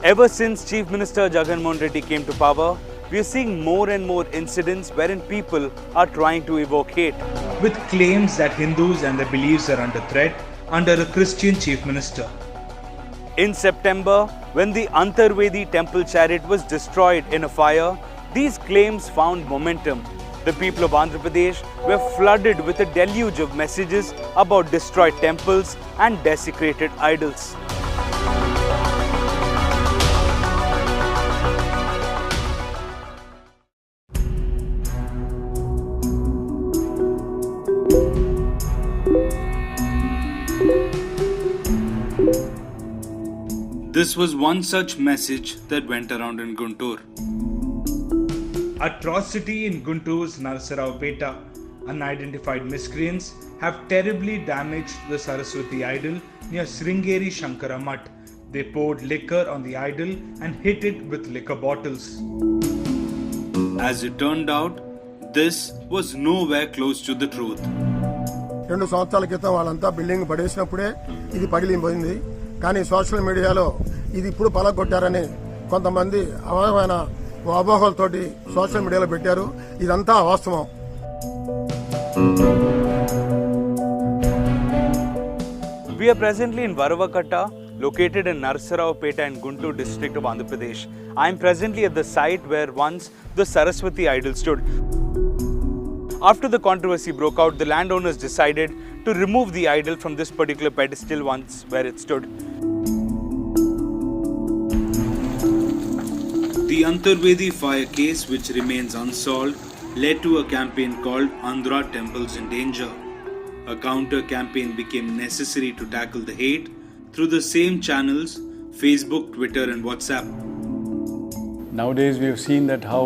Ever since Chief Minister Jagannath Reddy came to power, we are seeing more and more incidents wherein people are trying to evoke hate. With claims that Hindus and their beliefs are under threat under a Christian Chief Minister. In September, when the Antarvedi temple chariot was destroyed in a fire, these claims found momentum. The people of Andhra Pradesh were flooded with a deluge of messages about destroyed temples and desecrated idols. This was one such message that went around in Guntur. Atrocity in Guntur's Narsaraopeta. Unidentified miscreants have terribly damaged the Saraswati idol near Sringeri Shankara Mutt. They poured liquor on the idol and hit it with liquor bottles. As it turned out, this was nowhere close to the truth. 2 సంవత్సరాల క్రితం వాళ్ళంతా building పడేసినప్పుడే ఇది పగిలిపోయింది. కానీ social మీడియాలో ఇది ఇప్పుడు పలగొట్టారని కొంతమంది అవమైన అపోహలతోటి సోషల్ మీడియాలో పెట్టారు. ఇదంతా అవాస్తవం. We are presently in Varavakatta, located in Narsaraopeta in Guntur district of Andhra Pradesh. I am presently at the site where once the Saraswati idol stood. After the controversy broke out, the landowners decided to remove the idol from this particular pedestal once where it stood. The Antarvedi fire case, which remains unsolved, led to a campaign called Andhra Temples in Danger. A counter-campaign became necessary to tackle the hate through the same channels, Facebook, Twitter and WhatsApp. Nowadays we have seen that how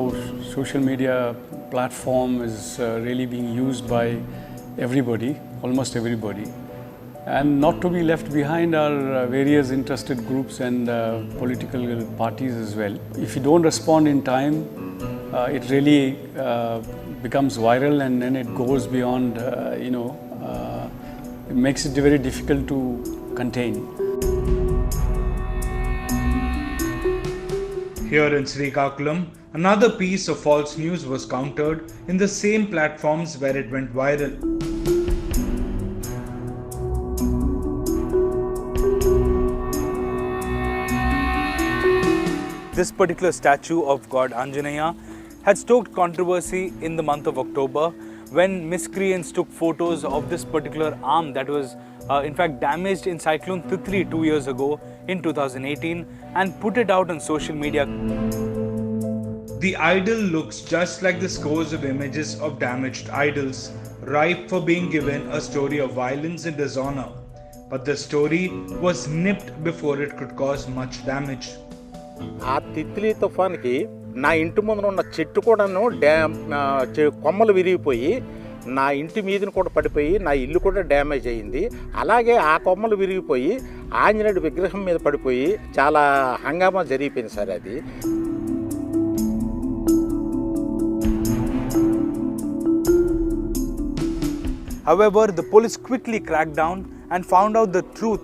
social media platform is really being used by everybody, almost everybody. And not to be left behind are various interested groups and political parties as well. If you don't respond in time, it really becomes viral and then it goes beyond, it makes it very difficult to contain. Here in Srikakulam, another piece of false news was countered in the same platforms where it went viral. This particular statue of God Anjaneya had stoked controversy in the month of October when miscreants took photos of this particular arm that was in fact damaged in Cyclone Titli 2 years ago in 2018 and put it out on social media. The idol looks just like the scores of images of damaged idols, ripe for being given a story of violence and dishonor. But the story was nipped before it could cause much damage. ఆ తిత్లీ తుఫాన్కి నా ఇంటి ముందు ఉన్న చెట్టు కూడాను కొమ్మలు విరిగిపోయి నా ఇంటి మీదను కూడా పడిపోయి నా ఇల్లు కూడా డ్యామేజ్ అయ్యింది. అలాగే ఆ కొమ్మలు విరిగిపోయి ఆంజనేయుడి విగ్రహం మీద పడిపోయి చాలా హంగామా జరిగిపోయింది సార్ అది. However, the police quickly cracked down and found out the truth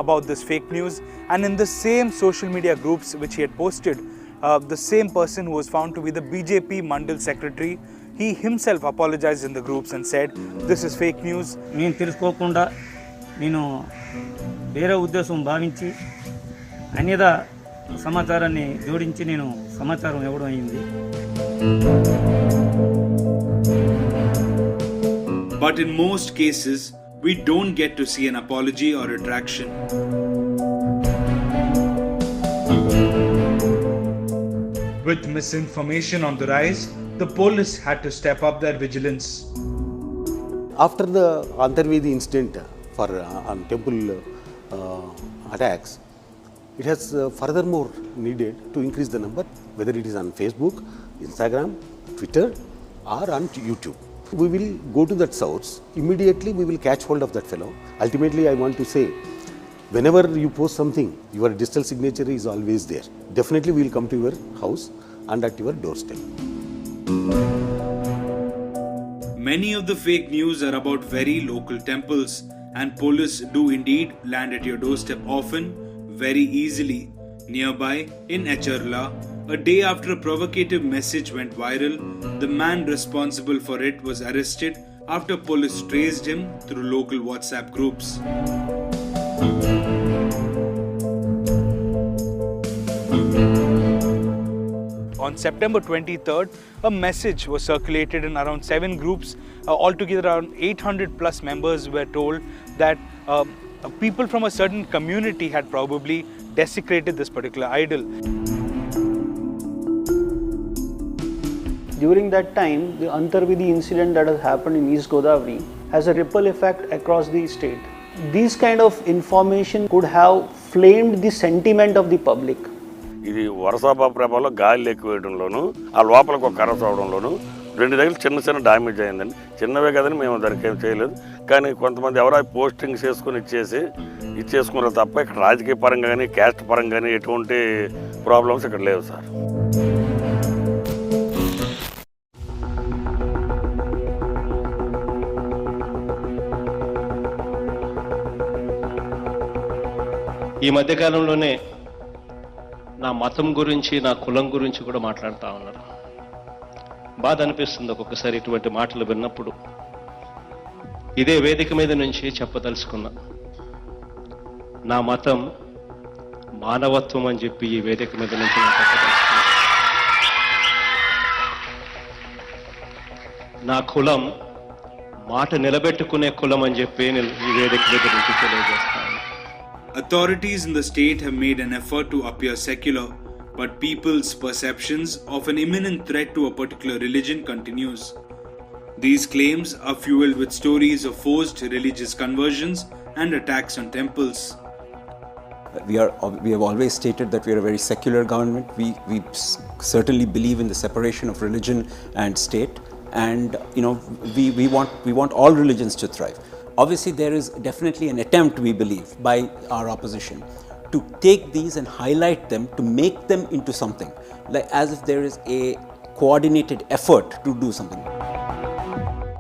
about this fake news, and in the same social media groups which he had posted, the same person who was found to be the BJP Mandal secretary, he himself apologized in the groups and said, this is fake news. నేను తెలుసుకోకుండా నేను వేరే ఉద్దేశం భావించి అన్యద సమాచారాన్ని జోడించి నేను సమాచారం ఇవ్వడం అయింది. But in most cases, we don't get to see an apology or retraction. With misinformation on the rise, the police had to step up their vigilance. After the Antarvedi incident for temple attacks, it has furthermore needed to increase the number, whether it is on Facebook, Instagram, Twitter or on YouTube. We will go to that source, immediately we will catch hold of that fellow. Ultimately, I want to say, whenever you post something, your digital signature is always there. Definitely we will come to your house and at your doorstep. Many of the fake news are about very local temples, and police do indeed land at your doorstep often, very easily. Nearby, in Echarla, a day after a provocative message went viral, the man responsible for it was arrested after police traced him through local WhatsApp groups. On September 23rd, a message was circulated in around 7 groups. Altogether, around 800 plus members were told that people from a certain community had probably desecrated this particular idol. During that time, the Antarvidhi incident that has happened in East Godavari has a ripple effect across the state. These kind of information could have flamed the sentiment of the public. ఇది వర్షాభా ప్రభావంలో గాలి ఎక్కువ వేయడంలోను ఆ లోపలికి ఒక కర్ర చూడడంలోను 2 దగ్గర చిన్న డ్యామేజ్ అయిందండి. చిన్నవే కదని మేము దానికి ఏం చేయలేదు. కానీ కొంతమంది ఎవరో పోస్టింగ్స్ చేసుకుని ఇచ్చేసుకున్నారు తప్ప ఇక్కడ రాజకీయ పరంగా కానీ క్యాస్ట్ పరంగా కానీ ఎటువంటి ప్రాబ్లమ్స్ ఇక్కడ లేవు సార్. ఈ మధ్యకాలంలోనే నా మతం గురించి నా కులం గురించి కూడా మాట్లాడుతూ ఉన్నారు. బాధ అనిపిస్తుంది ఒక్కొక్కసారి ఇటువంటి మాటలు విన్నప్పుడు. ఇదే వేదిక మీద నుంచి చెప్పదలుచుకున్నా, నా మతం మానవత్వం అని చెప్పి ఈ వేదిక మీద నుంచి నేను చెప్పదలుచుకున్నా. నా కులం మాట నిలబెట్టుకునే కులం అని చెప్పి నేను ఈ వేదిక మీద నుంచి తెలియజేస్తాను. Authorities in the state have made an effort to appear secular, but people's perceptions of an imminent threat to a particular religion continues. These claims are fueled with stories of forced religious conversions and attacks on temples. We have always stated that we are a very secular government. We certainly believe in the separation of religion and state, and we want all religions to thrive. Obviously, there is definitely an attempt, we believe, by our opposition to take these and highlight them, to make them into something, like as if there is a coordinated effort to do something.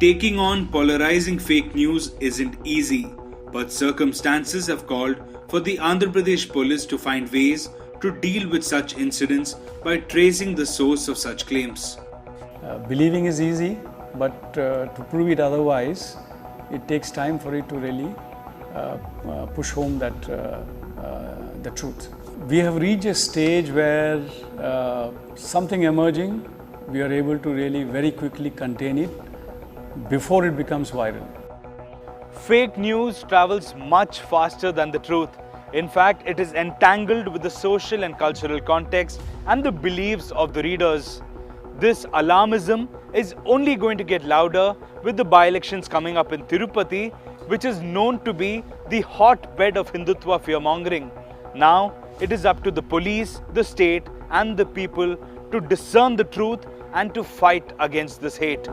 Taking on polarizing fake news isn't easy, but circumstances have called for the Andhra Pradesh police to find ways to deal with such incidents by tracing the source of such claims. Believing is easy, but to prove it otherwise, it takes time for it to really push home the truth. We have reached a stage where something emerging, we are able to really very quickly contain it before it becomes viral. Fake news travels much faster than the truth. In fact, it is entangled with the social and cultural context and the beliefs of the readers. This alarmism is only going to get louder with the by-elections coming up in Tirupati, which is known to be the hotbed of Hindutva fear-mongering. Now, it is up to the police, the state and the people to discern the truth and to fight against this hate.